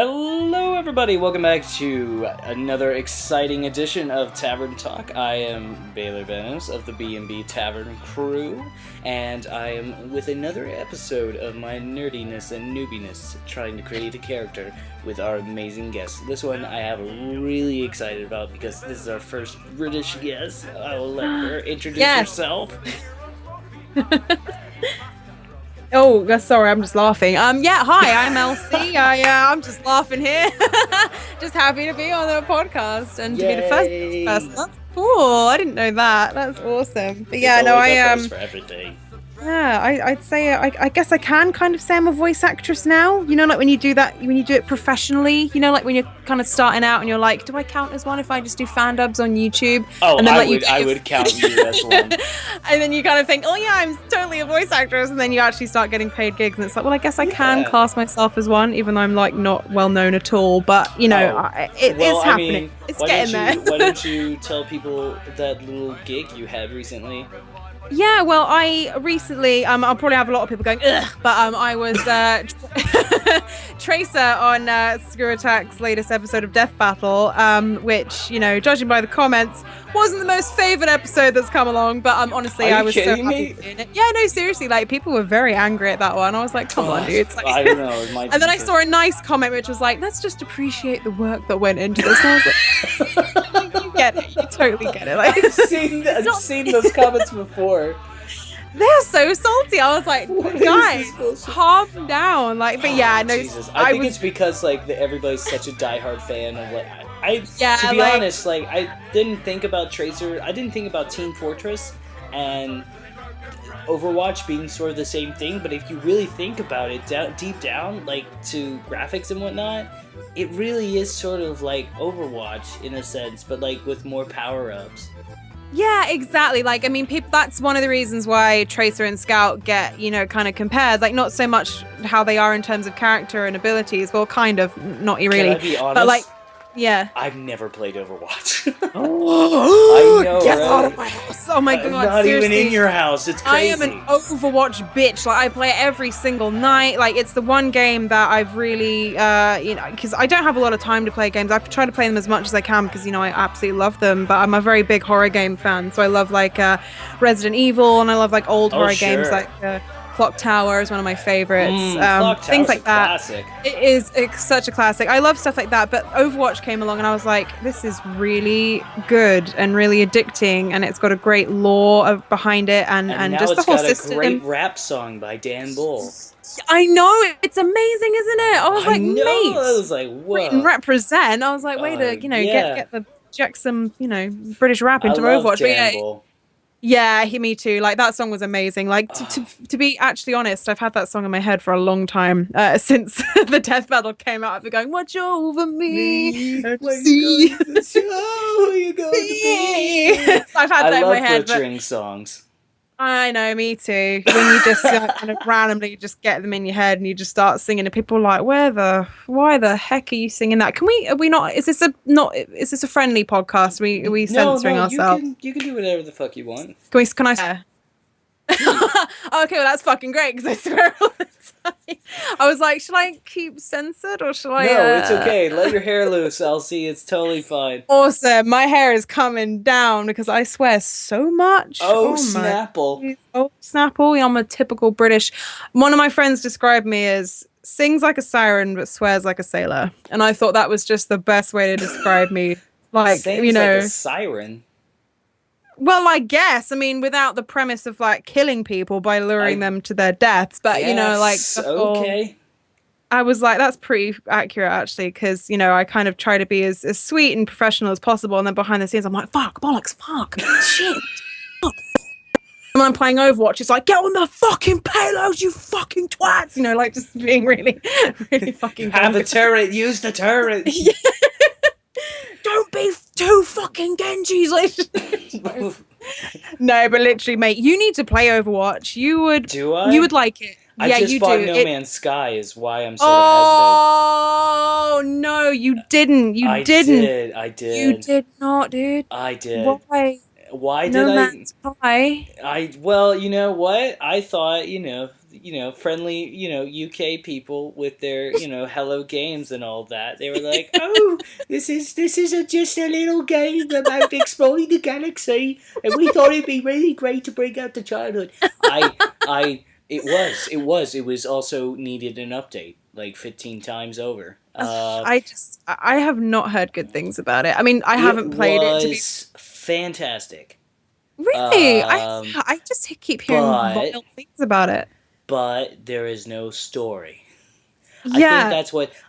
Hello everybody, welcome back to another exciting edition of Tavern Talk. I am Baylor of the B&B Tavern crew, and I am with another episode of my nerdiness and noobiness, trying to create a character with our amazing guests. This one I am really excited about because this is our first British guest. I will let her introduce herself. Oh, sorry, I'm just laughing. Hi, I'm Elsie. I'm just laughing here. Just happy to be on the podcast and to be the first person. That's cool. I didn't know that. That's awesome. But yeah, no, I am. For everything. Yeah, I'd say I guess I can kind of say I'm a voice actress now. You know, like when you do that, when you do it professionally. You know, like when you're kind of starting out and you're like, do I count as one if I just do fan dubs on YouTube? Oh, and then, I would count you as one. And then you kind of think, oh yeah, I'm totally a voice actress, and then you actually start getting paid gigs, and it's like, well, I guess I can class myself as one, even though I'm like not well known at all. But you know, it's happening. It's getting there. Why don't you tell people that little gig you had recently? Yeah, well, I recently, I'll probably have a lot of people going, ugh, but I was Tracer on Screw Attack's latest episode of Death Battle, which, you know, judging by the comments, wasn't the most favourite episode that's come along, but honestly, I was so happy doing it. Yeah, no, seriously, like, people were very angry at that one. I was like, come on, dude. It's like, I don't know. And then I saw a nice comment which was like, let's just appreciate the work that went into this. And I was like, you get it. You totally get it. Like, I've seen those comments before. They're so salty. I was like, guys, calm down. Like, but yeah, no. Jesus. I think it's because like everybody's such a diehard fan of like to be honest, like I didn't think about Tracer. I didn't think about Team Fortress and Overwatch being sort of the same thing. But if you really think about it, deep down, like to graphics and whatnot, it really is sort of like Overwatch in a sense, but like with more power-ups. Yeah, exactly. Like, I mean, that's one of the reasons why Tracer and Scout get, you know, kind of compared. Like, not so much how they are in terms of character and abilities. Well, kind of, not really. Can I be honest? But like, yeah. I've never played Overwatch. Oh, I know, get right? out of my house! Oh my god! Not seriously. even in your house. It's crazy. I am an Overwatch bitch. Like, I play it every single night. Like, it's the one game that I've really, you know, because I don't have a lot of time to play games. I try to play them as much as I can because, you know, I absolutely love them. But I'm a very big horror game fan, so I love like Resident Evil, and I love like old horror games like. Clock Tower is one of my favorites. Things like that. Classic. It's such a classic. I love stuff like that. But Overwatch came along and I was like, this is really good and really addicting, and it's got a great lore behind it, and just the whole system. Now it's got a great rap song by Dan Bull. I know, it's amazing, isn't it? I was like, mate. I was like, whoa. Represent. I was like, way to, you know, get some, you know, British rap into Overwatch. Dan Bull. Yeah, me too. Like, that song was amazing. Like, to be actually honest, I've had that song in my head for a long time since the Death Battle came out. I've been going, watch over me. You're going to be. I've had that in my head. I love butchering songs. I know, me too. When you just kind of randomly just get them in your head and you just start singing, and people are like, why the heck are you singing that? Is this a friendly podcast? Are we censoring ourselves? You can do whatever the fuck you want. Can I swear? Okay, well, that's fucking great, because I swear all the time. I was like, should I keep censored or should I? No, it's okay. Let your hair loose, Elsie. It's totally fine. Awesome. My hair is coming down because I swear so much. Oh Snapple. Oh, Snapple. I'm a typical British. One of my friends described me as sings like a siren but swears like a sailor, and I thought that was just the best way to describe me. Like, sings you know, like a siren. Well, I guess. I mean, without the premise of like killing people by luring them to their deaths, but you know, like okay. I was like, that's pretty accurate actually, because you know, I kind of try to be as sweet and professional as possible, and then behind the scenes, I'm like, fuck, bollocks, fuck, shit, fuck. And when I'm playing Overwatch, it's like, get on the fucking payload, you fucking twats, you know, like just being really, really fucking. Have a turret. Use the turret. Yeah. Don't be too fucking Genjis. Like, no, but literally, mate, you need to play Overwatch. You would. Do I? You would like it. I just bought No Man's Sky, is why I'm sort of hesitant. Oh no, you didn't. I did. You did not, dude. I did. Why? Why did No Man's Sky. Well, you know what? I thought, you friendly, UK people with their, Hello Games and all that. They were like, "Oh, this is just a little game about exploring the galaxy, and we thought it'd be really great to bring out the childhood." It was also needed an update like 15 times over. I have not heard good things about it. I mean, I It haven't played it to be was fantastic. really. Um, I just keep hearing but vile things about it. but there is no story. Yeah,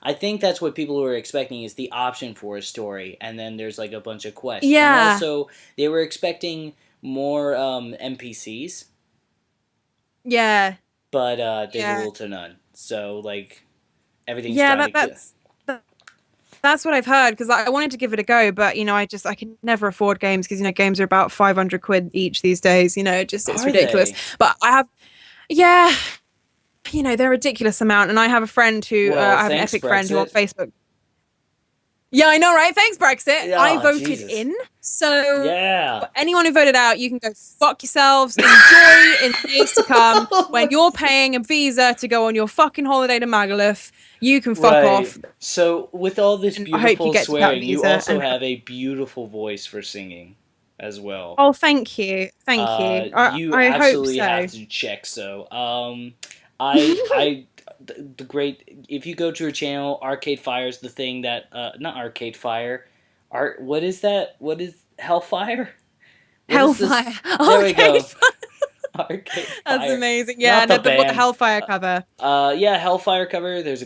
I think that's what people were expecting is the option for a story, and then there's like a bunch of quests. And yeah, also they were expecting more NPCs, yeah, but there's yeah, little to none. So like everything's yeah. trying to That's what I've heard because I wanted to give it a go, but I can never afford games because games are about 500 quid each these days. It's Are ridiculous. they? But yeah, they're a ridiculous amount. And I have a friend who Well, I have an thanks epic friend who on Brexit. Facebook. Yeah, I know, right? Thanks, Brexit. I Oh, voted Jesus. in. So Yeah. for anyone who voted out, you can go fuck yourselves. Enjoy in the years to come when you're paying a visa to go on your fucking holiday to Magaluf. You can fuck Right. off. So, with all this And I hope you beautiful get to that swearing, you visa. also And have a beautiful voice for singing as well. oh, thank you, thank you. You I hope absolutely so. have to check. So, the great. If you go to her channel, Arcade Fire is the thing that not Arcade Fire. What is that? What is Hellfire? What is this? Hellfire. There we Okay, go. Arcade that's Fire. amazing. Yeah, Not the no, the band. Hellfire cover. Yeah, Hellfire cover. That's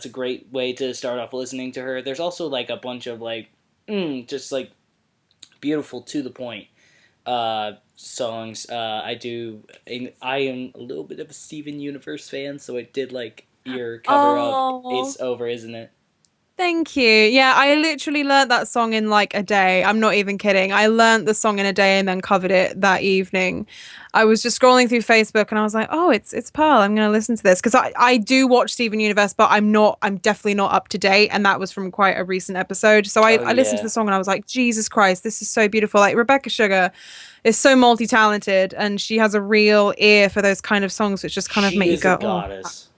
a great way to start off listening to her. There's also like a bunch of like, just like beautiful to the point songs. I am a little bit of a Steven Universe fan, so I did like your cover of Oh, "It's Over, Isn't It?" thank you. Yeah, I literally learnt that song in like a day. I'm not even kidding. I learnt the song in a day and then covered it that evening. I was just scrolling through Facebook and I was like, "Oh, it's Pearl. I'm going to listen to this." Because I do watch Steven Universe, but I'm definitely not up to date. And that was from quite a recent episode. So Oh I listened to yeah, the song and I was like, Jesus Christ, this is so beautiful. Like Rebecca Sugar is so multi-talented and she has a real ear for those kind of songs which just kind of she make you is a go, "Oh." goddess.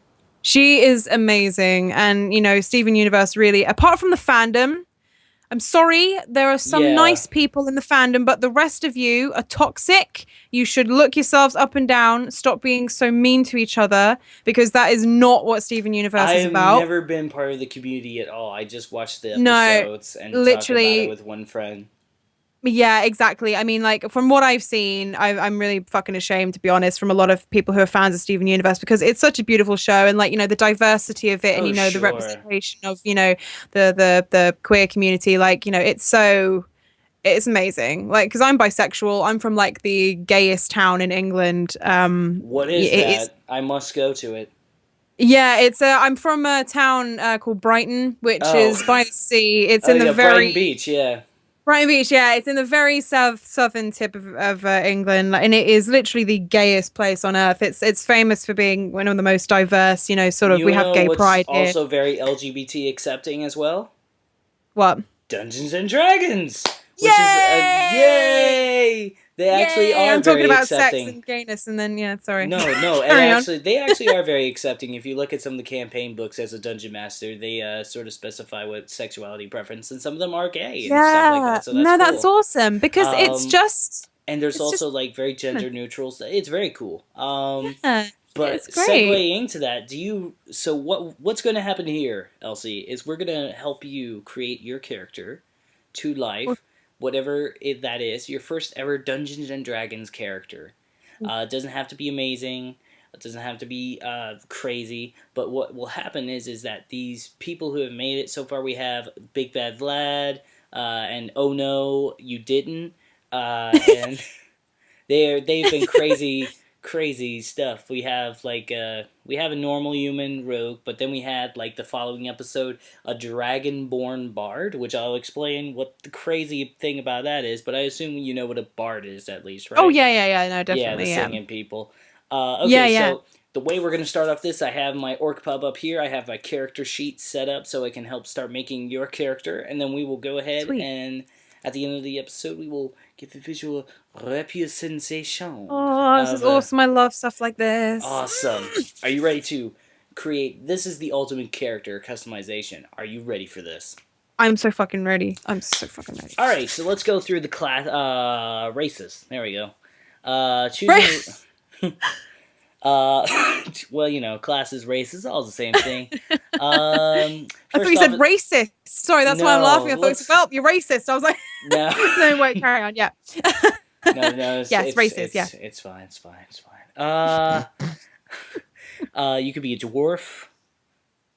She is amazing. And, Steven Universe really, apart from the fandom, I'm sorry, there are some Yeah, nice people in the fandom, but the rest of you are toxic. You should look yourselves up and down, stop being so mean to each other, because that is not what Steven Universe I is have about. never been part of the community at all. I just watched the No, episodes and talked about it literally. with one friend. Yeah, exactly. I mean, like from what I've seen, I'm really fucking ashamed to be honest. From a lot of people who are fans of Steven Universe, because it's such a beautiful show, and like the diversity of it, and Oh the sure. representation of the queer community. Like it's amazing. Like because I'm bisexual, I'm from like the gayest town in England. What is It is. that? I must go to it. Yeah, I'm from a town called Brighton, which Oh, is by the sea. It's oh in the yeah, Brighton very Beach. Yeah. Brighton Beach, yeah, it's in the very southern tip of England, and it is literally the gayest place on earth. It's famous for being one of the most diverse. Sort of You we have know gay what's pride here. also very LGBT accepting as well? What? Dungeons and Dragons, which is a Yay! yay. They actually Yay! are I'm talking very about sex accepting. and gayness, and then yeah, sorry. No, Carry on. they actually are very accepting. If you look at some of the campaign books as a dungeon master, they sort of specify what sexuality preference, and some of them are gay and stuff like Yeah, that. So that's no, that's cool. awesome because Um, and there's it's just also like very gender neutral. It's very cool. yeah, But it's great. segueing to that, what's going to happen here, Elsie, is we're going to help you create your character to life, whatever that is, your first ever Dungeons and Dragons character. It doesn't have to be amazing. It doesn't have to be crazy. But what will happen is that these people who have made it so far, we have Big Bad Vlad, and Oh No, You Didn't, and they've been crazy stuff. We have we have a normal human rogue, but then we had like the following episode a dragonborn bard, which I'll explain what the crazy thing about that is. But I assume you know what a bard is at least, Oh right? yeah, no, Yeah, the definitely, yeah, singing people. yeah, Okay, yeah. so the way we're gonna start off this, I have my orc pub up here. I have my character sheet set up so I can help start making your character, and then we will go ahead Sweet. and At the end of the episode, we will give the visual representation. Oh, this is awesome. I love stuff like this. Awesome. Are you ready to create... This is the ultimate character customization. Are you ready for this? I'm so fucking ready. I'm so fucking ready. Alright, so let's go through the class... races. There we go. Choose... well, you know, classes, races, all the same thing. I thought you said racist. Sorry, that's why I'm laughing. I thought you said, well, you're racist. I was like, no. No, wait, carry on. Yeah. No, it's racist. Yeah. It's fine. You could be a dwarf.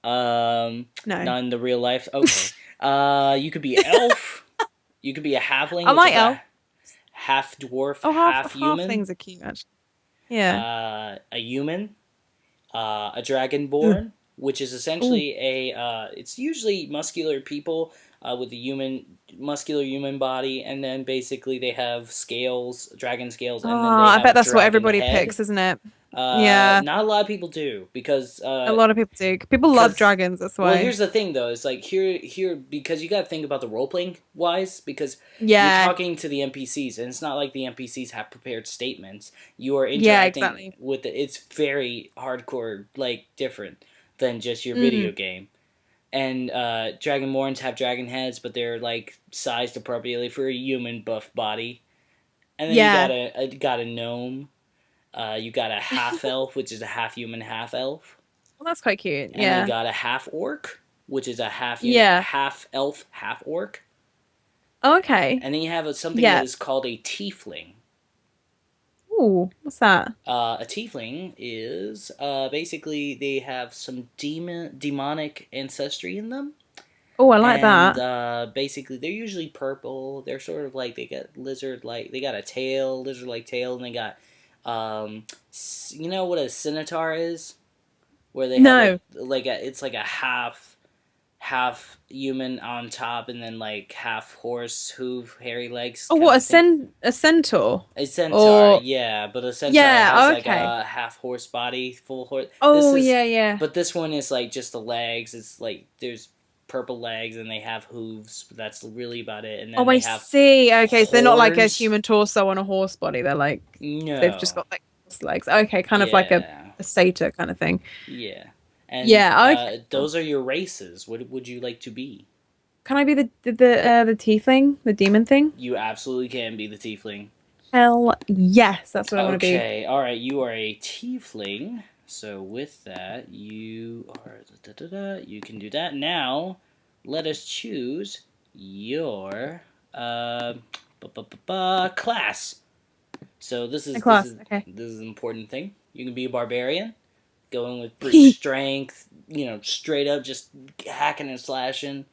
No. Not in the real life. Okay. You could be an elf. You could be a halfling. I like elf. Half dwarf, half human. Half things are cute, actually. Yeah. A human. A dragonborn, which is essentially it's usually muscular people with a muscular human body, and then basically they have scales, dragon scales, and then they have I bet that's what everybody head. Picks, isn't it? Yeah. Not a lot of people do, because... a lot of people do. People love dragons, that's why. Well, here's the thing, though. It's like, here because you gotta think about the role-playing wise, because you're talking to the NPCs, and it's not like the NPCs have prepared statements. You are interacting with it. It's very hardcore, like, different than just your video game. And Dragonborns have dragon heads, but they're, like, sized appropriately for a human buff body. And then you got a gnome. You got a half-elf, which is a half-human, half-elf. Well, that's quite cute, and you got a half-orc, which is a half-elf, half-orc. Okay. And then you have something that is called a tiefling. Ooh, what's that? A tiefling is, basically, they have some demonic ancestry in them. Oh, I like that. Basically, they're usually purple. They're sort of like, they got lizard-like, they got a tail, lizard-like tail, and they got... you know what a centaur is? Where they have it's like a half human on top, and then like half horse, hoof, hairy legs. Oh, what a centaur? A centaur, yeah, but a centaur has like a half horse body, full horse. Oh, yeah. But this one is like just the legs. It's like there's purple legs, and they have hooves, but that's really about it. And then I see. Okay, so they're not like a human torso on a horse body. They're like they've just got like horse legs. Okay, kind of like a satyr kind of thing. Yeah. And those are your races. What would you like to be? Can I be the tiefling, the demon thing? You absolutely can be the tiefling. Hell yes, that's what I want to be. Okay, all right. You are a tiefling. So with that, you are you can do that. Now, let us choose your class. So this is an important thing. You can be a barbarian, going with brute strength. You know, straight up just hacking and slashing.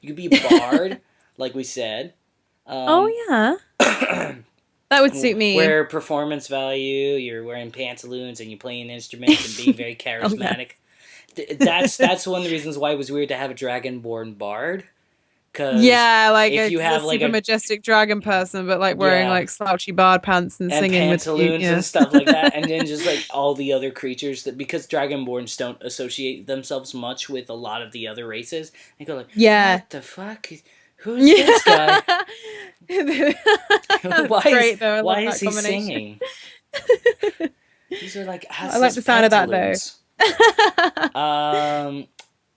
You could be a bard, like we said. That would suit me. Where performance value, you're wearing pantaloons and you're playing instruments and being very charismatic. That's one of the reasons why it was weird to have a dragonborn bard. Like if you have like a majestic dragon person, but like wearing like slouchy bard pants and singing pantaloons and stuff like that, and then just like all the other creatures because dragonborns don't associate themselves much with a lot of the other races. They go like, what the fuck? Who's this guy? Why is he singing? These are like I like the sound of that though.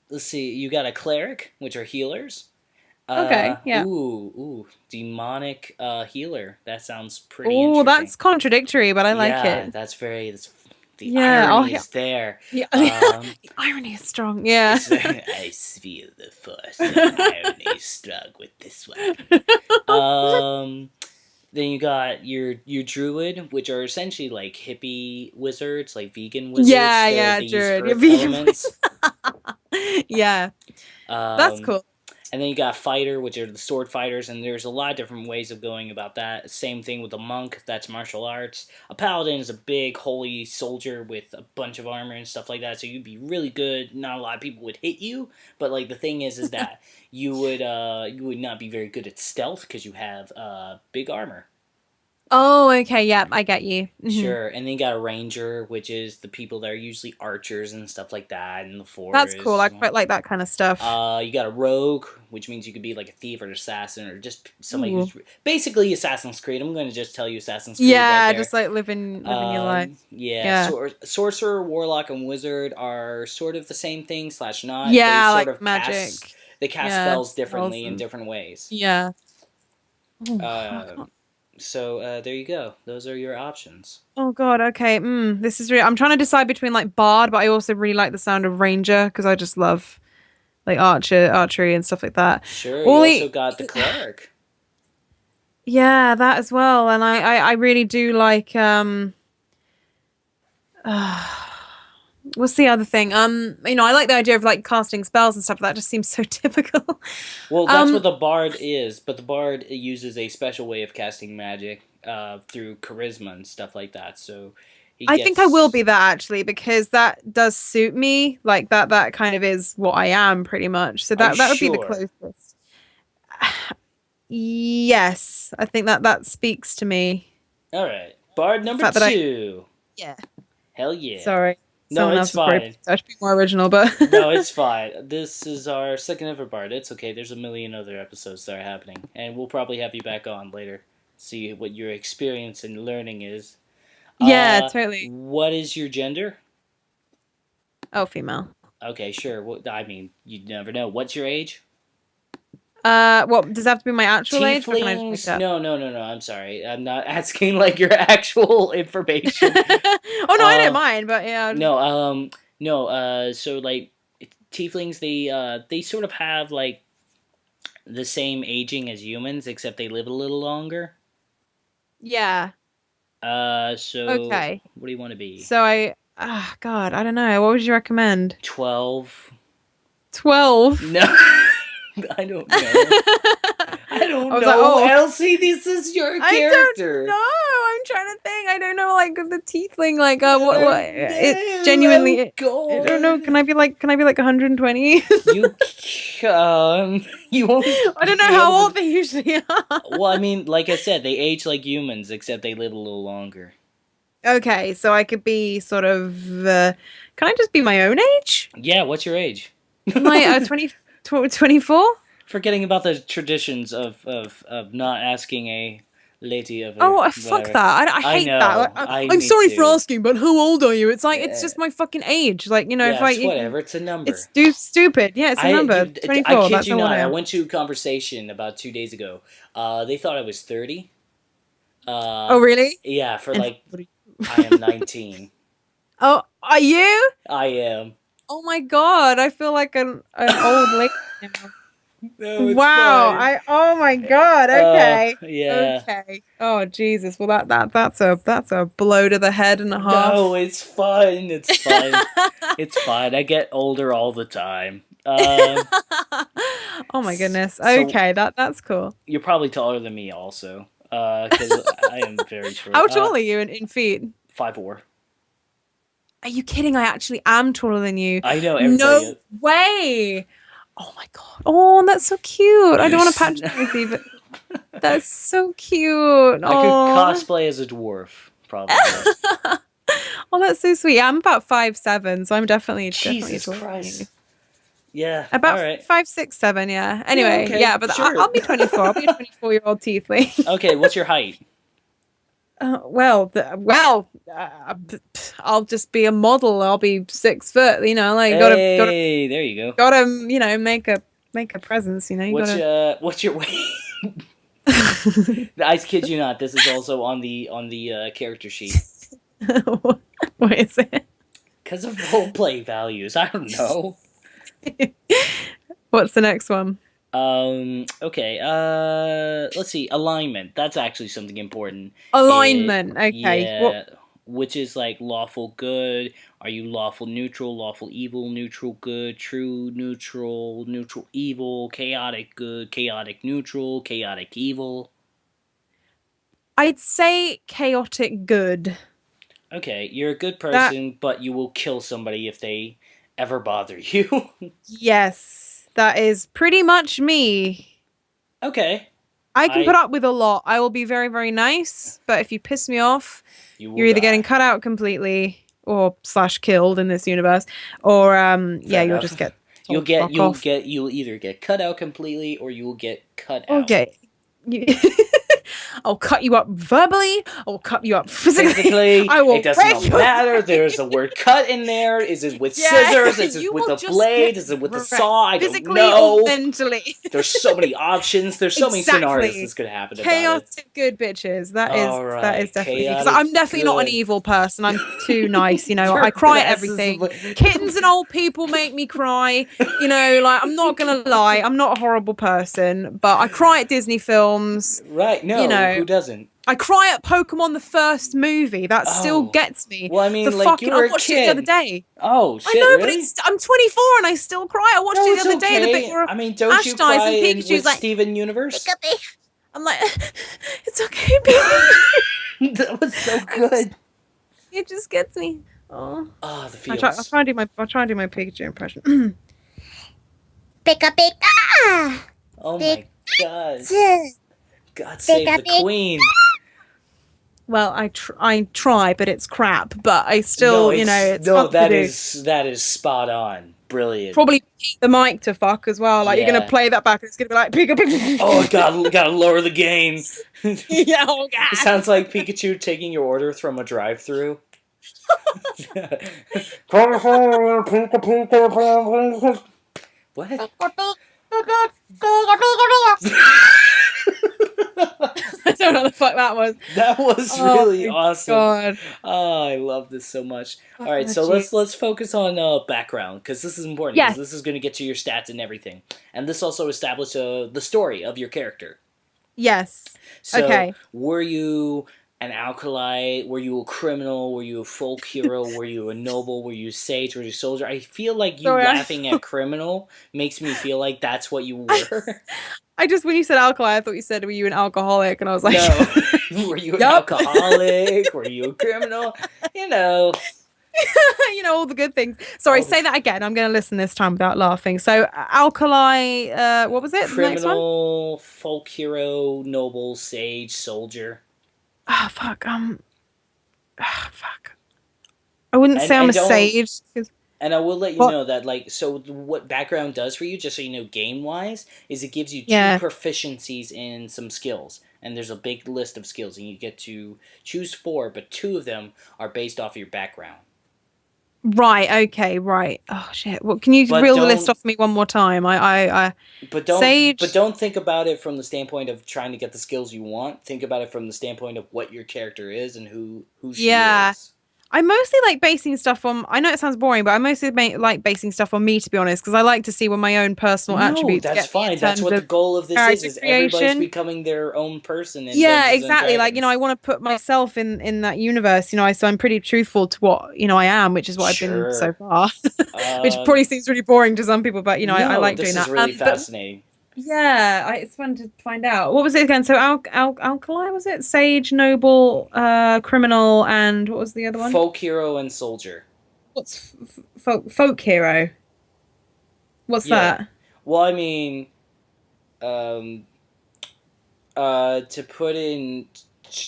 Let's see. You got a cleric, which are healers. Ooh, demonic healer. That sounds pretty interesting. Oh, that's contradictory, but I like it. The irony is there. Yeah. The irony is strong. Yeah. I feel the force of irony is strong with this one. Then you got your druid, which are essentially like hippie wizards, like vegan wizards. Druid. You're vegan. Yeah. That's cool. And then you got fighter, which are the sword fighters, and there's a lot of different ways of going about that. Same thing with a monk, that's martial arts. A paladin is a big, holy soldier with a bunch of armor and stuff like that, so you'd be really good. Not a lot of people would hit you, but like the thing is that you would not be very good at stealth because you have big armor. Oh, okay. Yep, I get you. Sure, and then you got a ranger, which is the people that are usually archers and stuff like that in the That's cool. forest. I quite like that kind of stuff. You got a rogue, which means you could be like a thief or an assassin or just somebody Ooh. who's basically Assassin's Creed. I'm going to just tell you Assassin's Creed right Yeah, there. just like living your life. Yeah, Yeah. sorcerer, warlock, and wizard are sort of the same thing / not. Yeah, They sort like of magic. cast Yeah, spells spells differently in and different ways. yeah. Oh, I Uh, can't- so there you go. Those are your options. oh God. Okay. This is really. I'm trying to decide between like bard, but I also really like the sound of ranger because I just love like archery and stuff like that. Sure, you also Only, got the cleric. yeah, that as well. And I really do like what's the other thing? I like the idea of like casting spells and stuff. That just seems so typical. Well, that's what Um, the bard is, but the bard uses a special way of casting magic through charisma and stuff like that. So he I think I will gets. be that actually because that does suit me. Like that kind of is what I am pretty much. So Are you that would be the sure? closest. Yes, I think that speaks to me. All right, bard The number fact that I two. yeah. Hell yeah. Sorry. No, Someone it's else is probably fine. I should be more original, but No, it's fine. This is our second ever bard. It's okay. There's a million other episodes that are happening, and we'll probably have you back on later. See what your experience and learning is. yeah, totally. What is your gender? Oh, female. Okay, sure. Well, I mean, you never know. What's your age? What does that have to be my actual age, or can I just make Tieflings? that? No. I'm sorry. I'm not asking like your actual information. Oh no, I don't uh, mind, but yeah. no. So like, tieflings, they sort of have like the same aging as humans, except they live a little longer. Yeah. So Okay. what do you want to be? So God, I don't know. What would you recommend? 12? 12. No, I don't know. I don't I was know, like, oh, Elsie. This is your I don't character. know. I'm trying to think. I don't know, like the tiefling, like what? It Oh genuinely, I don't know. God. Can I be like 120? You you won't I don't know be how able old to. they usually are. Well, I mean, like I said, they age like humans, except they live a little longer. Okay, so I could be sort of. Can I just be my own age? Yeah, what's your age? Am I 24? Forgetting about the traditions of not asking a lady of Oh, a fuck whatever. that. I I hate that. Like, know. I'm Me sorry for too. asking, but how old are you? It's like, it's Yeah, just my fucking age. Like, if yeah, I, it's whatever. It's a number. it's stupid. Yeah, it's a number. I 24. kid That's you not what not. I I am. went to a conversation about 2 days ago. They thought I was 30. Oh, really? Yeah, for And like I am 19. oh, are you? I am. Oh my God. I feel like an old lady now. No, it's Wow. fine. Oh my God. Okay. Yeah. Okay. Oh Jesus. Well, that's a blow to the head and a No, half. it's fine. It's fine. It's fine. I get older all the time. Oh my goodness. So Okay, that's cool. you're probably taller than me, also. Because I am very short. How tall are you in feet? 5'4". Are you kidding? I actually am taller than you. I know everybody No is. way. Oh my God. Oh, that's so cute. I don't want to Yes. patronize you, but that's so cute. I could Oh. cosplay as a dwarf, probably. Oh, that's so sweet. I'm about 5'7", so I'm definitely Jesus taller than you. Christ. Yeah. About All right. 5'6", 5'7", yeah. Anyway, okay, yeah, but sure. I'll be 24. I'll be a 24-year-old tiefling. Okay. What's your height? I'll just be a model. I'll be 6 foot. Like Hey, there you go. gotta make a presence. You gotta. What's your weight? I kid you not. This is also on the character sheet. What is it? Because of roleplay values. I don't know. What's the next one? Okay. Let's see. Alignment. That's actually something important. Alignment. Okay. Yeah. Which is like lawful good. Are you lawful neutral, lawful evil, neutral good, true neutral, neutral evil, chaotic good, chaotic neutral, chaotic evil? I'd say chaotic good. Okay, you're a good person, but you will kill somebody if they ever bother you. Yes, that is pretty much me. Okay. I can put up with a lot. I will be very, very nice, but if you piss me off, you're either getting cut out completely or / killed in this universe, or you'll just get you'll either get cut out completely or you will get cut out. Okay. I'll cut you up verbally. I'll cut you up physically. I will. It doesn't matter. There's a word "cut" in there. Is it with scissors? Is it with a blade? Is it with a saw? I don't know. Or mentally. There's so many options. There's so many scenarios that's gonna happen. Chaotic good bitches. That is definitely. Because I'm definitely not an evil person. I'm too nice. You know, I cry at everything. Kittens and old people make me cry. You know, like I'm not gonna lie. I'm not a horrible person, but I cry at Disney films. Right? No. You know, who doesn't? I cry at Pokemon the first movie. That still gets me. Well, I mean, like you were a kid. I watched it the other day. Oh shit! I know, really? but I'm 24 and I still cry. I watched it the other day. The bit where I mean, don't you cry with Steven Universe? I'm like, it's okay, baby. That was so good. It just gets me. Oh, the feels. I'll try and do my Pikachu impression. Pika pika. Oh my god. God save the queen. Well, I try, but it's crap. But I still, that is spot on. Brilliant. Probably the mic to fuck as well. Like you're gonna play that back, and it's gonna be like Pikachu. Oh god, gotta lower the gain. Yeah, oh god. It sounds like Pikachu taking your order from a drive-through. What? I don't know what the fuck that was. That was really awesome. God. Oh, I love this so much. All right, so let's focus on background because this is important. Because this is going to get to your stats and everything, and this also establishes the story of your character. Yes. So, okay. Were you an alkali? Were you a criminal? Were you a folk hero? Were you a noble? Were you a sage? Were you a soldier? I feel like you laughing at criminal makes me feel like that's what you were. When you said alkali, I thought you said, were you an alcoholic? And I was like, no. Were you an alcoholic? Were you a criminal? You know. You know, all the good things. Sorry, say that again. I'm going to listen this time without laughing. So, alkali, what was it? Criminal, folk hero, noble, sage, soldier. Fuck. Fuck. I wouldn't say I'm a sage. And I will let you know that, so what background does for you, just so you know, game-wise, is it gives you 2 proficiencies in some skills. And there's a big list of skills, and you get to choose 4, but 2 of them are based off of your background. Right, okay, right. Oh, shit. Well, can you reel the list off me one more time? But don't Sage. But don't think about it from the standpoint of trying to get the skills you want. Think about it from the standpoint of what your character is and who she is. I mostly like basing stuff on. I know it sounds boring, but I mostly like basing stuff on me, to be honest, because I like to see what my own personal attributes. That's fine. That's what the goal of this is everybody's becoming their own person. Yeah, exactly. Like, I want to put myself in that universe. So I'm pretty truthful to what I am, which is what I've been so far. Which probably seems really boring to some people, but I like doing that. This is really fascinating. Yeah, it's fun to find out. What was it again? So alkali, was it? Sage, noble, criminal, and what was the other one? Folk hero and soldier. What's folk hero? What's that? Well, I mean, to put in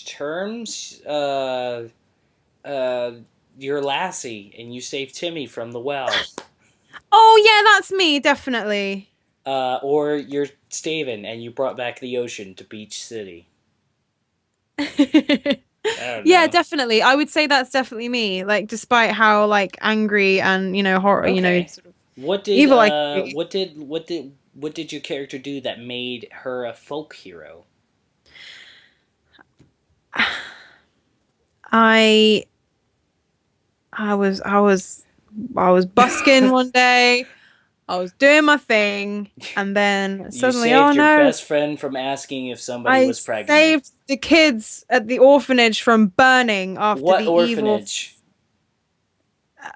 terms, you're Lassie and you saved Timmy from the well. Oh yeah, that's me, definitely. Or you're Steven and you brought back the ocean to Beach City. Yeah, definitely. I would say that's definitely me. Like, despite how angry and horror, sort of what did evil. What did your character do that made her a folk hero? I was busking one day. I was doing my thing, and then suddenly, you saved your best friend from asking if somebody was pregnant. I saved the kids at the orphanage from burning after what orphanage?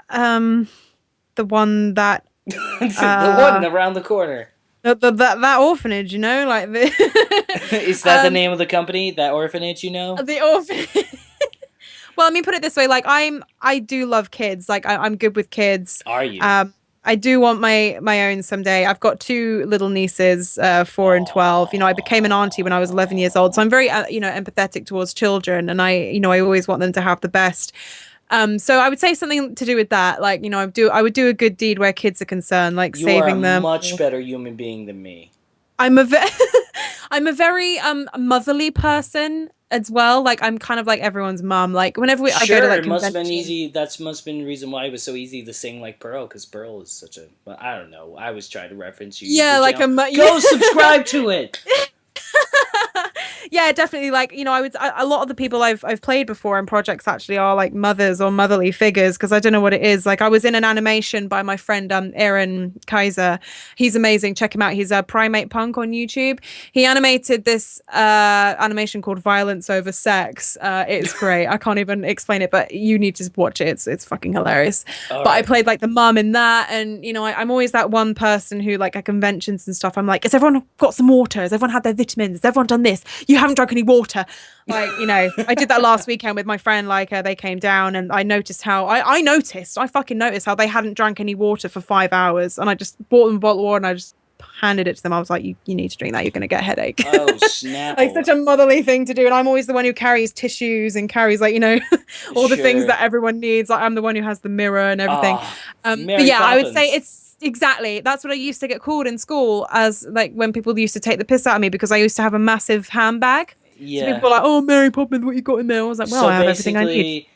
The one that the one around the corner. That orphanage, Is that the name of the company? That orphanage, The orphanage. Well, I mean, put it this way: I do love kids. I'm good with kids. Are you? I do want my own someday. I've got two little nieces, 4 and 12. You know, I became an auntie when I was 11 years old, so I'm very empathetic towards children, and I always want them to have the best. So I would say something to do with that, like I would do a good deed where kids are concerned, like You are a saving them. much better human being than me. I'm a ve- I'm a very motherly person as well. Like I'm kind of like everyone's mom. Like whenever I go to like It must have been conventions. easy. That's must have been the reason why it was so easy to sing like Pearl, because Pearl is such a. Well, I don't know. I was trying to reference you. Yeah, like Go subscribe to it. Yeah, definitely. Like a lot of the people I've played before in projects actually are like mothers or motherly figures, because I don't know what it is. Like I was in an animation by my friend Aaron Kaiser. He's amazing. Check him out. He's a Primate Punk on YouTube. He animated this animation called Violence Over Sex. It's great. I can't even explain it, but you need to watch it. It's fucking hilarious. All but right. I played like the mum in that, and I'm always that one person who, like, at conventions and stuff, I'm like, has everyone got some water? Has everyone had their vitamins? Has everyone done this? You haven't drunk any water. Like, I did that last weekend with my friend. Like, they came down, and I noticed how I fucking noticed how they hadn't drank any water for 5 hours, and I just bought them a bottle of water, and I just handed it to them. I was like, you need to drink that. You're going to get a headache. Oh, snap. Like, such a motherly thing to do. And I'm always the one who carries tissues and carries, like, all the things that everyone needs. Like, I'm the one who has the mirror and everything. But yeah, Poppins. I would say it's exactly. That's what I used to get called in school, as like when people used to take the piss out of me, because I used to have a massive handbag. Yeah. So people were like, "Oh, Mary Poppins, what you got in there?" I was like, "Well, I have everything I need."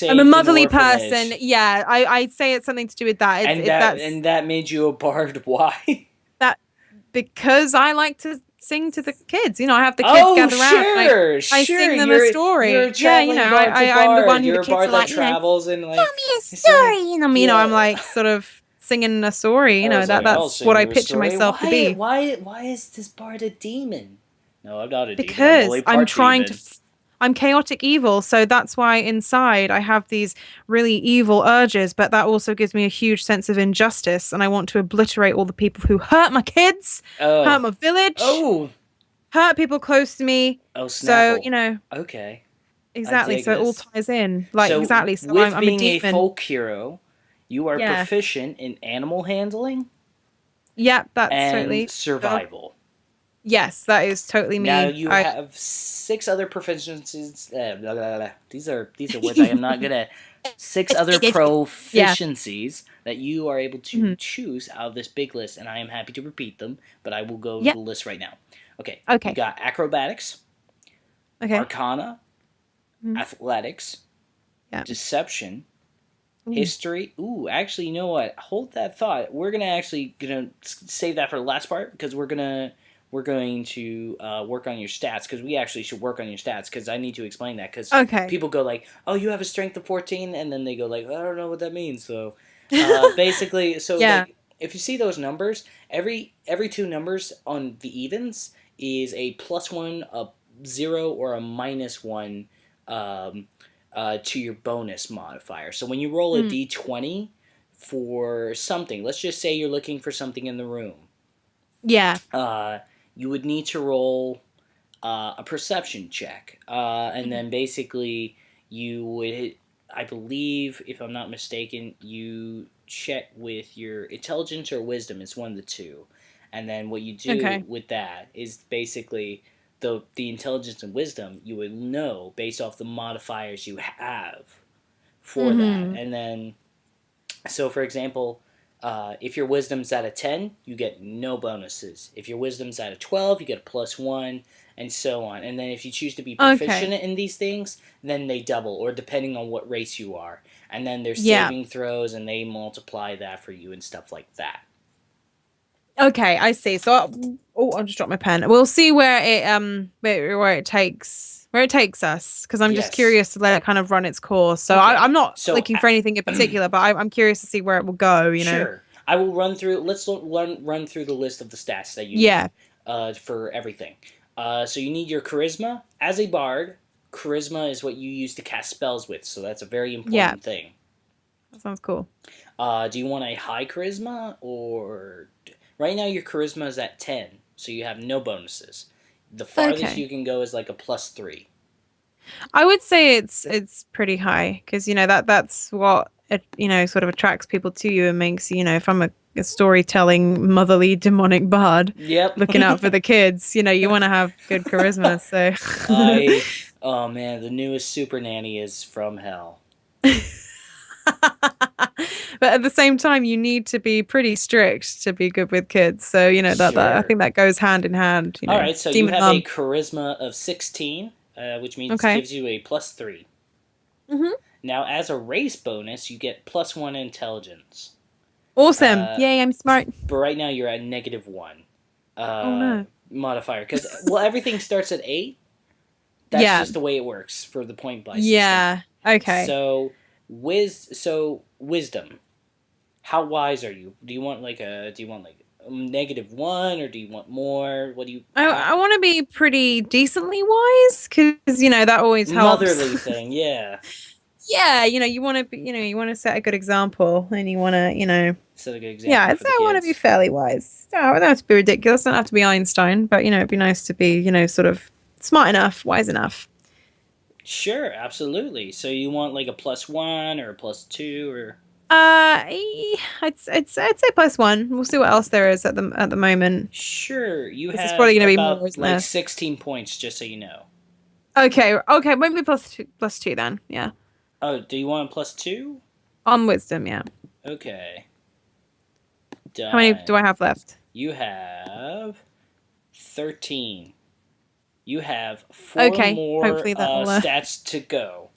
I'm a motherly person. Yeah, I'd say it's something to do with that. And that made you a bard. Why? Because I like to sing to the kids. I have the kids gather around. I sing them a story. I'm the one who the kids are like, travels and like, tell me a story. And I'm like sort of singing a story. That's what I picture myself to be. Why is this bard a demon? No, I'm not a demon. Because I'm trying to. I'm chaotic evil, so that's why inside I have these really evil urges, but that also gives me a huge sense of injustice, and I want to obliterate all the people who hurt my kids, hurt my village, hurt people close to me. Oh, snap. So, okay. Exactly, so it all ties in. Like, so exactly, so with I'm being a demon. A folk hero, you are proficient in animal handling? Yeah, that's and totally survival. Yes, that is totally me. Now you have 6 other proficiencies. These are words I am not good at. 6 other proficiencies that you are able to choose out of this big list, and I am happy to repeat them, but I will go to the list right now. Okay. Okay. You got acrobatics. Okay. Arcana. Athletics. Yeah. Deception. History. Ooh, actually, you know what? Hold that thought. We're gonna save that for the last part, because we're going to work on your stats, because we actually should work on your stats, because I need to explain that, because people go like, oh, you have a strength of 14, and then they go like, I don't know what that means. So basically, like, if you see those numbers, every 2 numbers on the evens is a +1, a 0, or a -1 to your bonus modifier. So when you roll a d20 for something, let's just say you're looking for something in the room. Yeah. You would need to roll a perception check. And then basically you would, I believe, if I'm not mistaken, you check with your intelligence or wisdom. It's one of the two. And then what you do with that is basically the intelligence and wisdom you would know based off the modifiers you have for that. And then, so for example, if your wisdom's at a 10, you get no bonuses. If your wisdom's at a 12, you get a +1, and so on. And then if you choose to be proficient in these things, then they double, or depending on what race you are. And then there's saving throws, and they multiply that for you and stuff like that. Okay, I see. So, I'll just drop my pen. We'll see where it takes us, because I'm just curious to let it kind of run its course. So I'm not looking for anything in particular, but I'm curious to see where it will go. Sure. I will run through. Let's run through the list of the stats that you need for everything. So you need your charisma. As a bard, charisma is what you use to cast spells with. So that's a very important thing. That sounds cool. Do you want a high charisma, or right now your charisma is at 10, so you have no bonuses. The farthest you can go is like a +3. I would say it's pretty high, because that's what sort of attracts people to you and makes, if I'm a storytelling, motherly, demonic bard Yep. looking out for the kids, you want to have good charisma. So, Oh man, the newest super nanny is from hell. but at the same time, you need to be pretty strict to be good with kids. So, that I Sure. think that goes hand in hand. All right, so you Demon have a mom. charisma of 16, which means Okay. gives you a +3. Mhm. Now, as a race bonus, you get +1 intelligence. Awesome. Yay, I'm smart. But right now, you're at -1 Oh no. modifier because everything starts at 8. That's Yeah. just the way it works for the point buy system. Yeah. Okay. So wisdom. How wise are you? Do you want like -1 or do you want more? What do you? I want to be pretty decently wise because that always helps. Motherly thing, yeah. Yeah, you want to be, you want to set a good example, and you want to, Set a good example. yeah, for so the I want to kids. be fairly wise. No, it don't have to be ridiculous. Don't have to be Einstein, but it'd be nice to be, sort of smart enough, wise enough. Sure, absolutely. So you want like a +1 or a +2 or? I'd say +1. We'll see what else there is at the moment. Sure, you This have is probably gonna be about more, isn't like it? 16 points, just so you know. Okay, maybe plus two then. Yeah, Oh, do you want a +2? on wisdom. Yeah. Okay. Done. How many do I have left? You have 13. You have 4 Okay, more hopefully that'll, stats to go.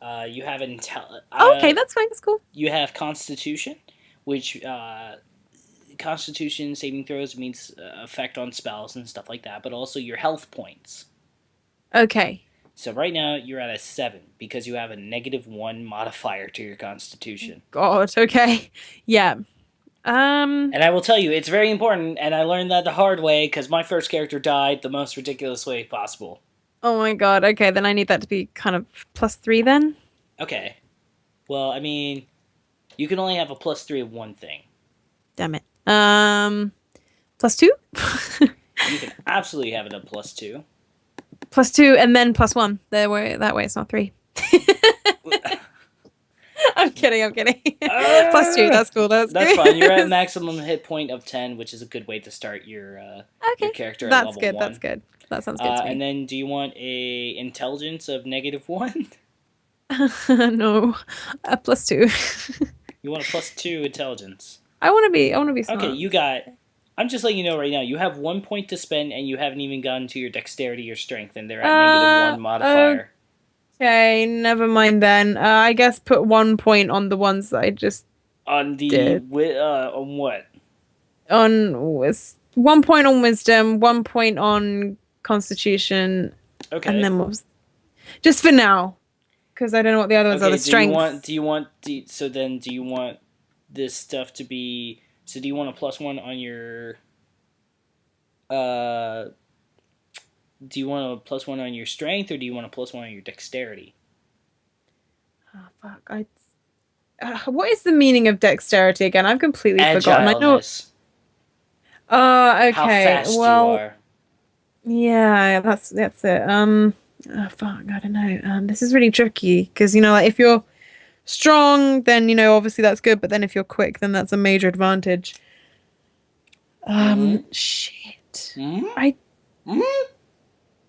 You have okay, that's fine. That's cool. You have Constitution, which Constitution saving throws means effect on spells and stuff like that, but also your health points. Okay. So right now you're at a 7 because you have a -1 modifier to your Constitution. God. Okay. Yeah. And I will tell you, it's very important, and I learned that the hard way because my first character died the most ridiculous way possible. Oh my God. Okay, then I need that to be kind of +3 then. Okay. Well, I mean, you can only have a +3 of one thing. Damn it. +2. You can absolutely have it a +2. +2 and then +1. That way it's not 3. I'm kidding. +2. That's cool. That's good. fine. You're at maximum hit point of 10, which is a good way to start your character at level 1. That's good. That sounds good to me. And then, do you want a intelligence of -1? No, a +2. You want a +2 intelligence. I want to be smart. Okay, you got. I'm just letting you know right now. You have 1 point to spend, and you haven't even gotten to your dexterity or strength, and they're at -1 modifier. Okay, never mind then. I guess put 1 point on the ones that I just On the did. On what? On 1 point on wisdom, 1 point on constitution, Okay. and then what was just for now, because I don't know what the other ones are. The strength. Do you want this stuff to be? So do you want a +1 on your? Do you want a +1 on your strength, or do you want a +1 on your dexterity? Oh fuck! What is the meaning of dexterity again? I've completely forgotten. I know. Oh, okay. How fast you are. Yeah, that's it. Oh, fuck, I don't know. This is really tricky because like if you're strong, then obviously that's good, but then if you're quick, then that's a major advantage. Shit.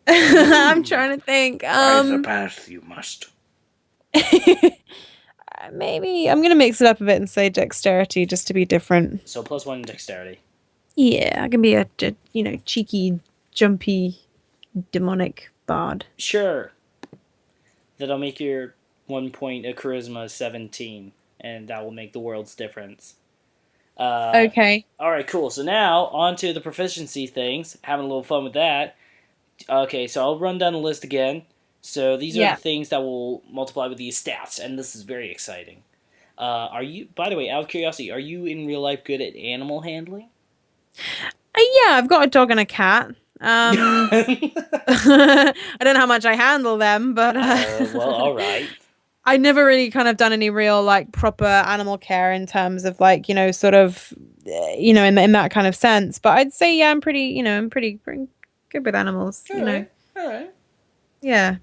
I'm trying to think. The path you must. Maybe I'm gonna mix it up a bit and say dexterity just to be different. So +1 in dexterity. Yeah, I can be a cheeky, jumpy, demonic bard. Sure. That'll make your 1 point of charisma 17, and that will make the world's difference. Okay. Alright, cool. So now, on to the proficiency things. Having a little fun with that. Okay, so I'll run down the list again. So these are the things that will multiply with these stats, and this is very exciting. Are you, by the way, out of curiosity, are you in real life good at animal handling? Yeah, I've got a dog and a cat. I don't know how much I handle them, but well, all right. I never really kind of done any real proper animal care in terms of sort of in that kind of sense. But I'd say I'm pretty good with animals. All right. Yeah.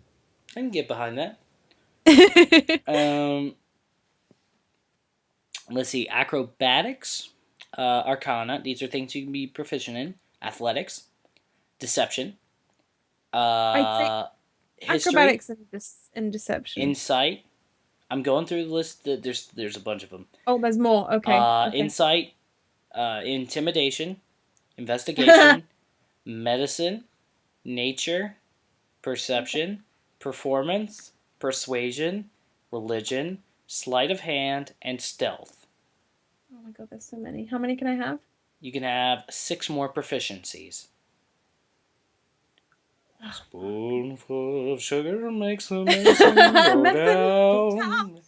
I can get behind that. Let's see, acrobatics, arcana. These are things you can be proficient in. Athletics, deception, I'd say history, acrobatics and deception. insight. I'm going through the list. There's a bunch of them. Oh, there's more. Okay. Insight, intimidation, investigation, medicine, nature, perception, performance, persuasion, religion, sleight of hand, and stealth. Oh my god, there's so many. How many can I have? You can have 6 more proficiencies. Spoonful of sugar makes the medicine go down.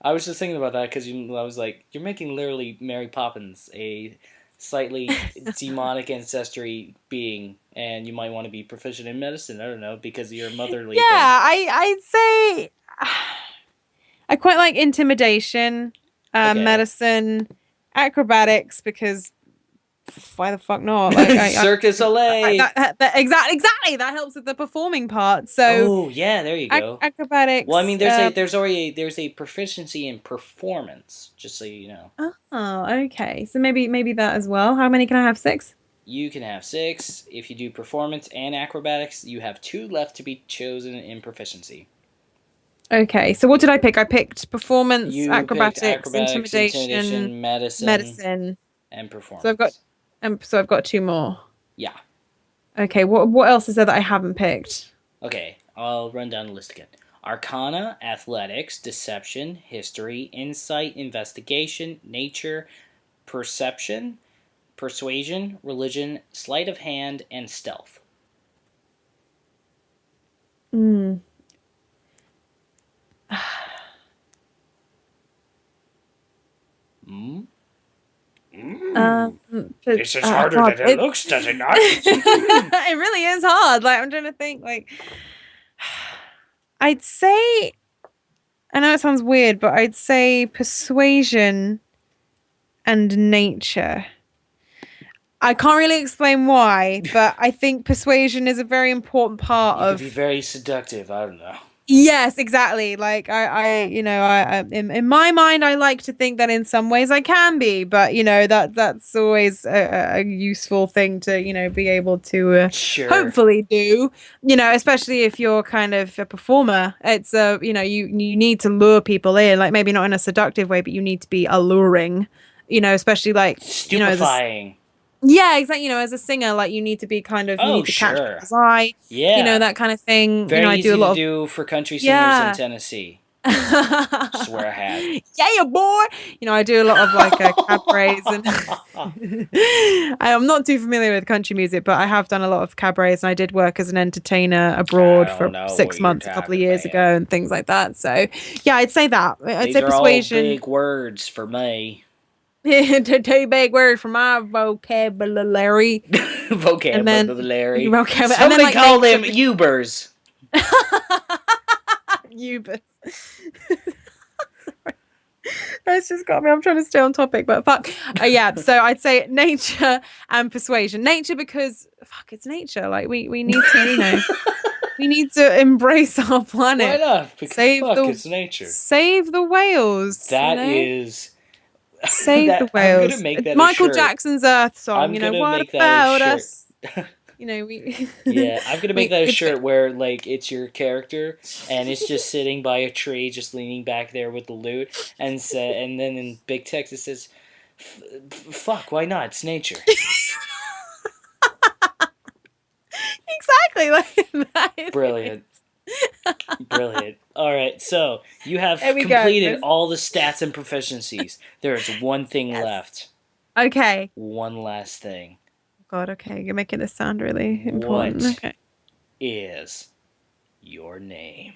I was just thinking about that because I was like, you're making literally Mary Poppins a slightly demonic ancestry being, and you might want to be proficient in medicine. I don't know, because of your motherly Yeah, thing. I'd say I quite like intimidation, Okay. medicine, acrobatics because why the fuck not? Like Circus Olay. Exactly. That helps with the performing part. So Oh yeah, there you go. Acrobatics. Well, I mean, there's a proficiency in performance, just so you know. Oh, okay. So maybe that as well. How many can I have? 6? You can have 6. If you do performance and acrobatics, you have 2 left to be chosen in proficiency. Okay. So what did I pick? I picked performance, You acrobatics, picked acrobatics, intimidation, medicine, and performance. So I've got 2 more. Yeah. Okay. What else is there that I haven't picked? Okay, I'll run down the list again. Arcana, athletics, deception, history, insight, investigation, nature, perception, persuasion, religion, sleight of hand, and stealth. Hmm. This is harder than it looks, does it not? It really is hard. Like I'm trying to think. Like I'd say, I know it sounds weird, but I'd say persuasion and nature. I can't really explain why, but I think persuasion is a very important part You of. could be very seductive. I don't know. Yes, exactly. Like in my mind, I like to think that in some ways I can be, but that's always a useful thing to be able to Sure. hopefully do. Especially if you're kind of a performer, it's you need to lure people in, like maybe not in a seductive way, but you need to be alluring. Especially like stupefying. Yeah, exactly. As a singer, like you need to be kind of you need to catch people's eye. Yeah. That kind of thing. Very I easy do a lot to of do for country singers in Tennessee. Swear I had. Yeah, boy. I do a lot of like cabarets and I'm not too familiar with country music, but I have done a lot of cabarets and I did work as an entertainer abroad for 6 months a couple of years ago and things like that. So yeah, I'd say that. I'd say persuasion. All big words for me. Two big words for my vocabulary. Vocabulary. Somebody call them Ubers. Ubers. Sorry. That's just got me. I'm trying to stay on topic, but fuck. Yeah, so I'd say nature and persuasion. Nature because fuck, it's nature. Like we need to, we need to embrace our planet. Why not? Because it's nature. Save the whales. That is. Save the whales. I'm gonna make that Michael a shirt. Jackson's Earth song. What about us? We. Yeah, I'm gonna make that a shirt where like it's your character and it's just sitting by a tree, just leaning back there with the lute, and then in big text it says, "Fuck, why not? It's nature." Exactly like that. Brilliant. Brilliant. All right, so you have completed all the stats and proficiencies. There is one thing left. Okay. One last thing. God, okay, you're making this sound really important. What is your name?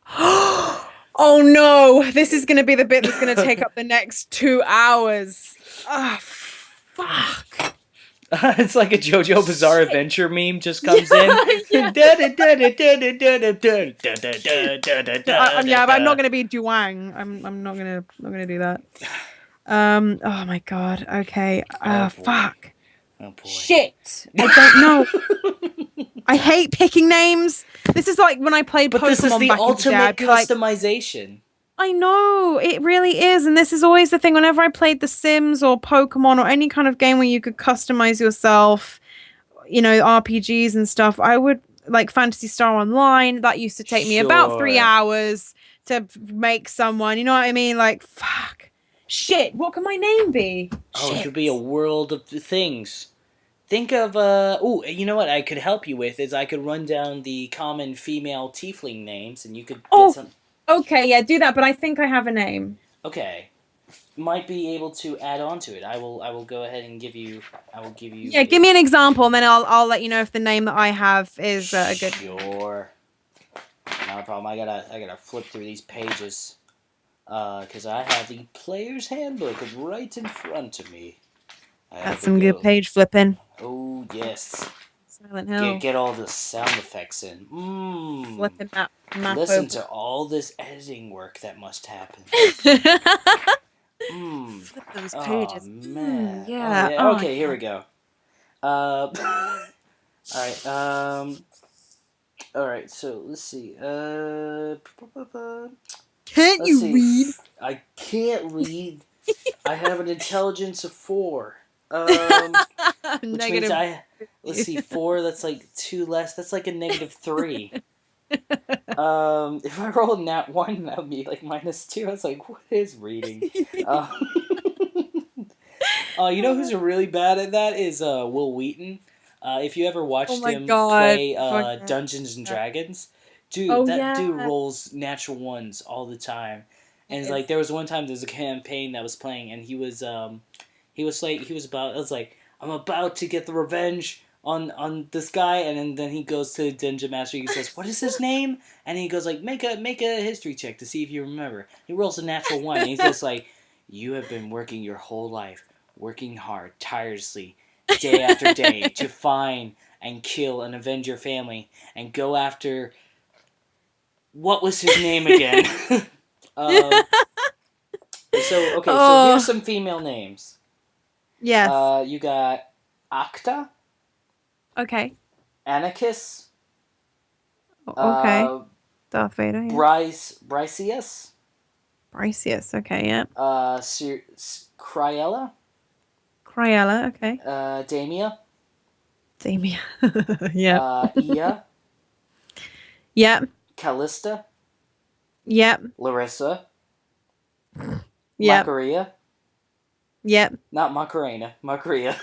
Oh no, this is going to be the bit that's going to take up the next 2 hours. Oh, fuck. It's like a JoJo Bizarre Adventure meme just comes in. Yeah, but I'm not going to be Duang. I'm not going to do that. Oh my god. Okay. Fuck. Oh boy. Shit. I don't know. I hate picking names. This is like when I played Pokemon this is the back ultimate in the day. customization. I know it really is, and this is always the thing. Whenever I played The Sims or Pokemon or any kind of game where you could customize yourself, RPGs and stuff, I would like Fantasy Star Online. That used to take me about three Sure. hours to make someone. You know what I mean? Like, fuck, shit. What can my name be? Oh, it Shit. could be a world of things. Think of oh, you know what I could help you with is I could run down the common female tiefling names and you could get Oh, some. okay, yeah, do that. But I think I have a name. Okay. Might be able to add on to it. I will go ahead and give you I will give you Yeah, give me an example, and then I'll let you know if the name that I have is a good. Sure. Not a problem. I gotta flip through these pages. Because I have the player's handbook right in front of me. That's some good page flipping. Oh yes. Silent Hill. Get all the sound effects in. Flipping that map Listen over. to all this editing work that must happen. Flip those Oh pages. man. Yeah. Oh, okay, here we go. All right. All right. So let's see. Can't Let's you see. read? I can't read. I have an intelligence of 4. Which means let's see, 4, that's like 2 less, that's like a -3. If I roll a nat 1, that would be like -2. I was like, what is reading? You know who's really bad at that is Will Wheaton. If you ever watched Oh my him God. play Fuck Dungeons and Dragons, dude, Oh, that dude yeah. rolls natural ones all the time. And it's It's- like there was one time there was a campaign that was playing, and he was about. I was like, I'm about to get the revenge on this guy, and then he goes to the dungeon master. He says, "What is his name?" And he goes like, "Make a history check to see if you remember." He rolls a natural 1. And he's just like, "You have been working your whole life, working hard, tirelessly, day after day, to find and kill and avenge your family, and go after." What was his name again? So here's some female names. Yes. You got Acta, Okay. Anarchus, Okay. Darth Vader. Yeah. Bryceus, Bryceus. Okay. Yeah. Cryella, Cryella. Okay. Damia, Damien. Yeah. Ia, Yep. Callista, Yep. Larissa, Yep. Macaria, Yep. not Macarena, Macaria.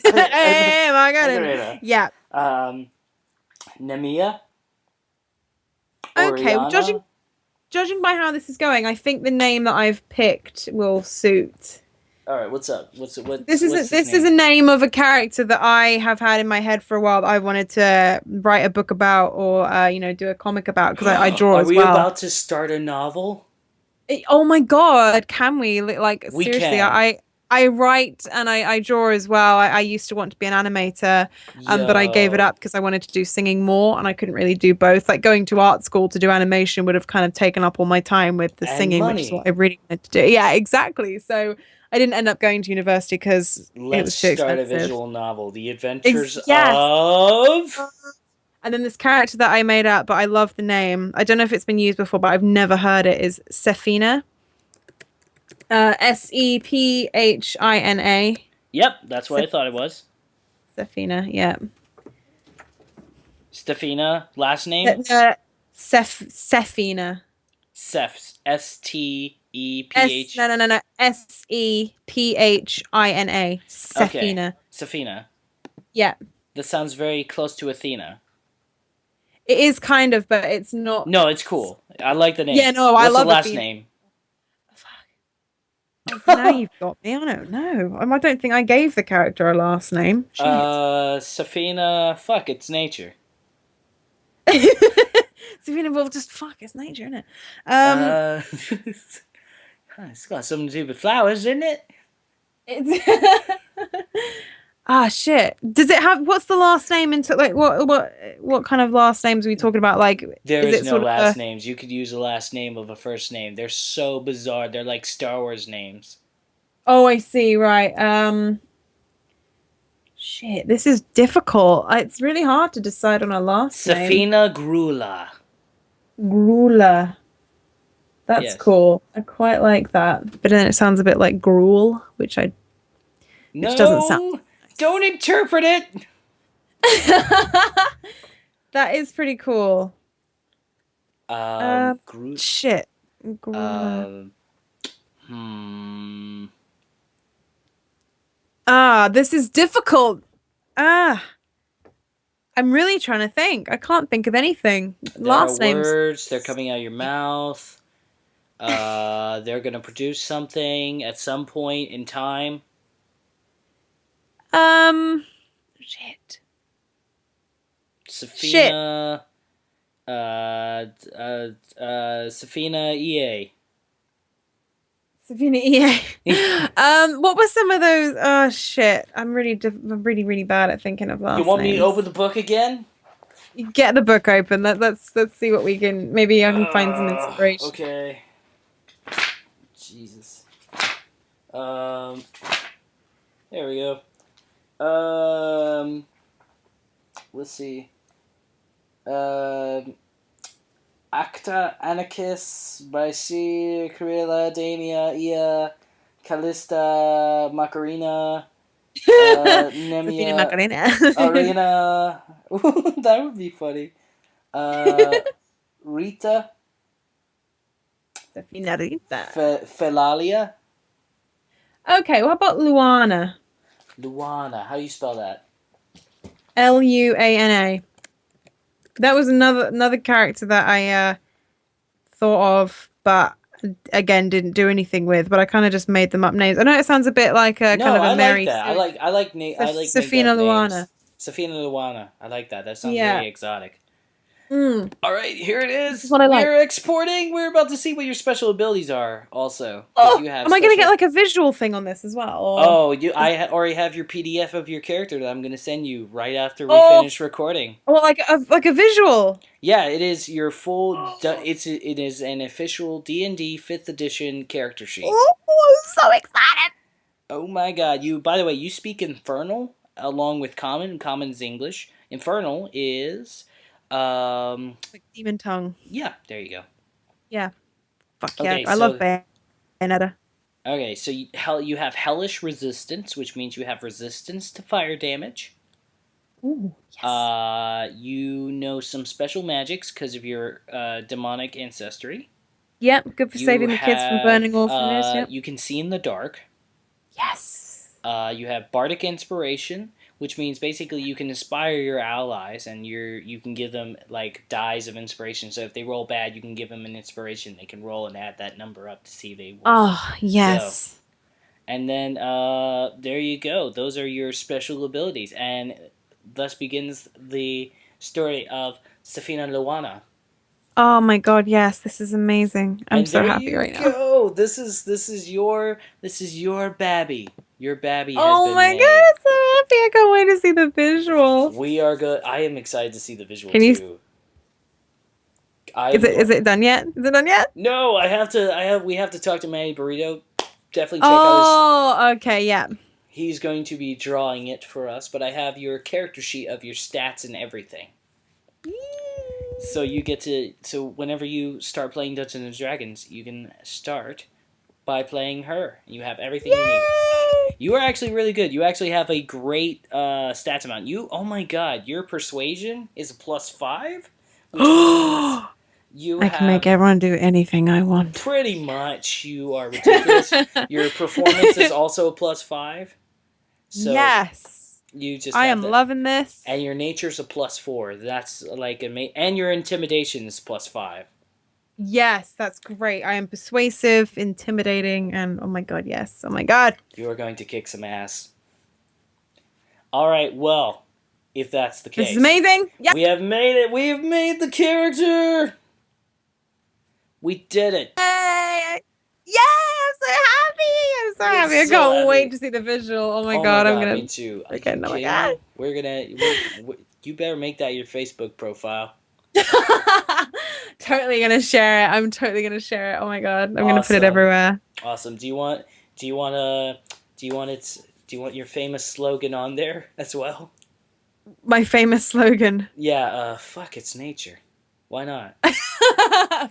Hey, Macarena. Yep. Nemia, Okay. Well, Oriana. judging by how this is going, I think the name that I've picked will suit. All right, what's up? What's This is his this name? is a name of a character that I have had in my head for a while that I wanted to write a book about or do a comic about because I draw Are as we well. about to start a novel? Oh my God, can we? Like We seriously, can. I write and I draw as well. I used to want to be an animator, but I gave it Yo. up because I wanted to do singing more and I couldn't really do both. Like going to art school to do animation would have kind of taken up all my time with the And singing, which is money. what I really wanted to do. Yeah, exactly. So I didn't end up going to university because it Let's was too start a expensive. visual novel. The Adventures Yes. of... And then this character that I made up, but I love the name. I don't know if it's been used before, but I've never heard it, is Sephina. Sephina. Yep, that's what I thought it was. Sephina, yeah. Stefina, last name? Sephina. Seth, S-T-E-P-H... No. Sephina. Sephina. Okay, Sephina. Yeah. That sounds very close to Athena. It is kind of, but it's not. No, it's cool. I like the name. Yeah, no, What's I love the last Athena. name? Now you've got me. I don't know. I don't think I gave the character a last name. Shit. Sephina, fuck, it's nature. Sephina, well, just fuck, it's nature, isn't it? It's got something to do with flowers, isn't it? It's shit. Does it have? What's the last name into like what kind of last names are we talking about? Like There is is it no sort last of names. You could use the last name of a first name. They're so bizarre. They're like Star Wars names. Oh, I see. Right. Shit. This is difficult. It's really hard to decide on a last name. Safina Grula. Grula. That's cool. I quite like that. But then it sounds a bit like gruel, which doesn't sound No, don't interpret it. That is pretty cool. Groot. Shit. Hmm. This is difficult. I'm really trying to think. I can't think of anything. Last names. Words. They're coming out of your mouth. They're gonna produce something at some point in time. Shit. Safina. Safina EA. Safina EA. What were some of those? Oh shit! I'm really really bad at thinking of last names. You want me to open the book again? Get the book open. Let's see what we can. Maybe I can find some inspiration. Okay. Jesus. There we go. Let's see. Acta Anarchis by C. Karela Dania Ia Callista Macarena Nemia Macarena. Arena. That would be funny. Rita. Safina Rita. Felalia. Okay, what about Luana? Luana. How do you spell that? Luana. That was another character that I thought of, but again didn't do anything with. But I kind of just made them up names. I know it sounds a bit like a kind of a Mary. Like that. I like Safina Luana. Safina Luana. I like that. That sounds very exotic. All right, here it is. This is what I like. We're exporting. We're about to see what your special abilities are. Also, am I going to get like a visual thing on this as well? Or... Oh, I already have your PDF of your character that I'm going to send you right after we finish recording. Well, like a visual. Yeah, it is your full. It is an official D&D 5th edition character sheet. Oh, I'm so excited! Oh my god! By the way, you speak Infernal along with Common. Common is English. Infernal is. Like demon tongue. Yeah, there you go. Yeah. Fuck yeah. I love Bayonetta. Okay, so you have Hellish Resistance, which means you have resistance to fire damage. Ooh, yes. You know some special magics because of your demonic ancestry. Yep, good for saving the kids from burning orphanages. Yep. You can see in the dark. Yes. You have Bardic Inspiration, which means basically you can inspire your allies and you can give them like dies of inspiration. So if they roll bad, you can give them an inspiration. They can roll and add that number up to see if they will. Oh, yes. And then there you go. Those are your special abilities. And thus begins the story of Safina Luana. Oh my god, yes, this is amazing. I'm so happy right now. Go. This is your Babby. Your Babby has been Oh my god, I'm so happy. I can't wait to see the visual. We are good. I am excited to see the visual too. Is it done yet? Is it done yet? No, we have to talk to Manny Burrito. Definitely check out Oh, okay, yeah. He's going to be drawing it for us, but I have your character sheet of your stats and everything. So you get to whenever you start playing Dungeons and Dragons, you can start by playing her. You have everything you need. You are actually really good. You actually have a great stats amount. Oh my god, your persuasion is a +5. Which means I can make everyone do anything I want. Pretty much, you are ridiculous. Your performance is also a +5. So yes. You just I am loving this. And your nature's a +4. That's like and your intimidation is +5. Yes, that's great. I am persuasive, intimidating, and oh my god, yes. Oh my god. You are going to kick some ass. All right, well, if that's the case. This is amazing. Yep. We have made it. We have made the character. We did it. Hey. Yeah, I'm so happy. I'm so happy. I can't wait to see the visual. Oh my god, I'm gonna. Me too. Again, oh my god. You better make that your Facebook profile. Totally gonna share it. I'm totally gonna share it. Oh my god, I'm gonna put it everywhere. Awesome. Do you want your famous slogan on there as well? My famous slogan. Yeah. Fuck, it's nature. Why not?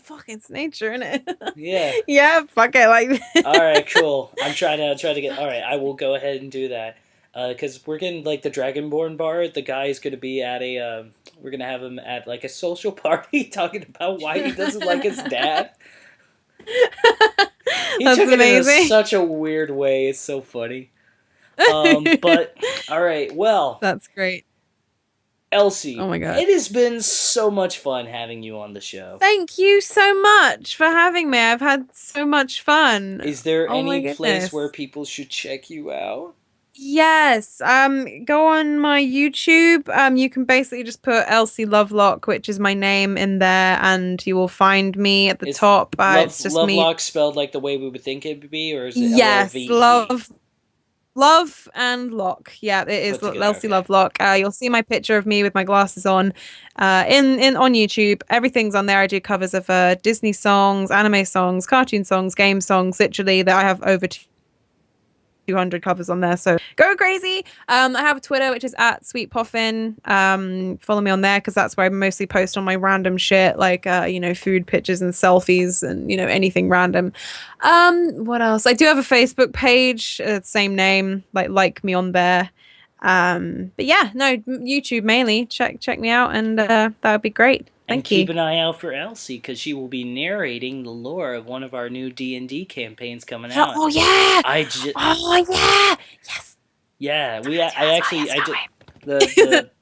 Fuck, it's nature, isn't it? Yeah. Yeah, fuck it. Like, All right, cool. I'm trying to get. All right, I will go ahead and do that. Because we're getting like the Dragonborn bar. The guy is going to be at a. We're going to have him at like a social party talking about why he doesn't like his dad. He That's took it in amazing. such a weird way. It's so funny. But all right, well, That's great. Elsie, Oh my god. it has been so much fun having you on the show. Thank you so much for having me. I've had so much fun. Is there Oh my any place goodness. where people should check you out? Yes. Go on my YouTube. You can basically just put Elsie LoveLock, which is my name, in there, and you will find me at the Is top. It's just me. Lovelock spelled like the way we would think it would be, or is it Yes, LOVE? love and lock. Yeah, it is Put together, Elsie okay. LoveLock. You'll see my picture of me with my glasses on. In on YouTube. Everything's on there. I do covers of Disney songs, anime songs, cartoon songs, game songs. Literally, that I have over 200 covers on there, so go crazy. I have a Twitter, which is at sweetpoffin. Follow me on there because that's where I mostly post on my random shit, like food pictures and selfies and anything random. What else? I do have a Facebook page, same name, like me on there. But yeah, no, YouTube mainly. Check me out, and that would be great. And Thank you. keep an eye out for Elsie, because she will be narrating the lore of one of our new D&D campaigns coming out. Oh yeah! Oh yeah! Yes. Yeah,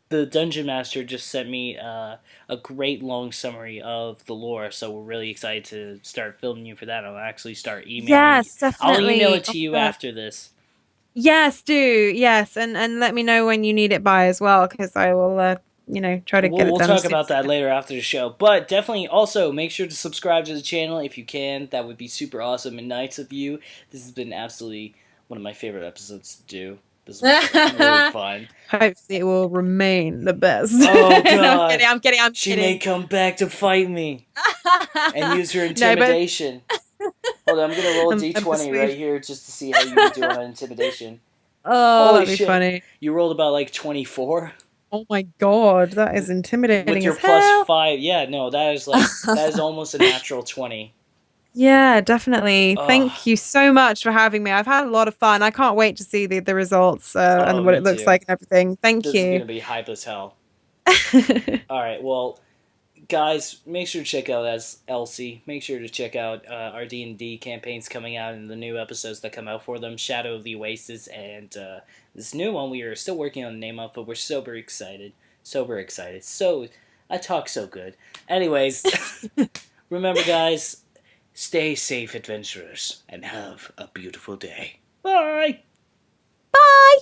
the dungeon master just sent me a great long summary of the lore, so we're really excited to start filming you for that. I'll actually start emailing. Yes, you. I'll definitely. email it to you after this. Yes, do. Yes, and let me know when you need it by as well, because I will try to get it We'll done. talk about that later after the show. But definitely also make sure to subscribe to the channel if you can. That would be super awesome and nice of you. This has been absolutely one of my favorite episodes to do. This was really fun. Hopefully it will remain the best. Oh god. I'm kidding. She may come back to fight me and use her No, intimidation. Hold on, I'm gonna roll a I'm d20 right here just to see how you would do on intimidation. Oh, Holy that'd be shit. funny. You rolled about like 24. Oh my god, that is intimidating. With your as hell. +5, yeah, no, that is almost a natural 20. Yeah, definitely. Oh. Thank you so much for having me. I've had a lot of fun. I can't wait to see the results and what me it looks too. like and everything. Thank This you. is gonna be hype as hell. All right, well, guys, make sure to check out Elsie. Make sure to check out our D&D campaigns coming out and the new episodes that come out for them, Shadow of the Oasis, and this new one we are still working on the name of, but we're super excited. So, I talk so good. Anyways, remember, guys, stay safe, adventurers, and have a beautiful day. Bye! Bye!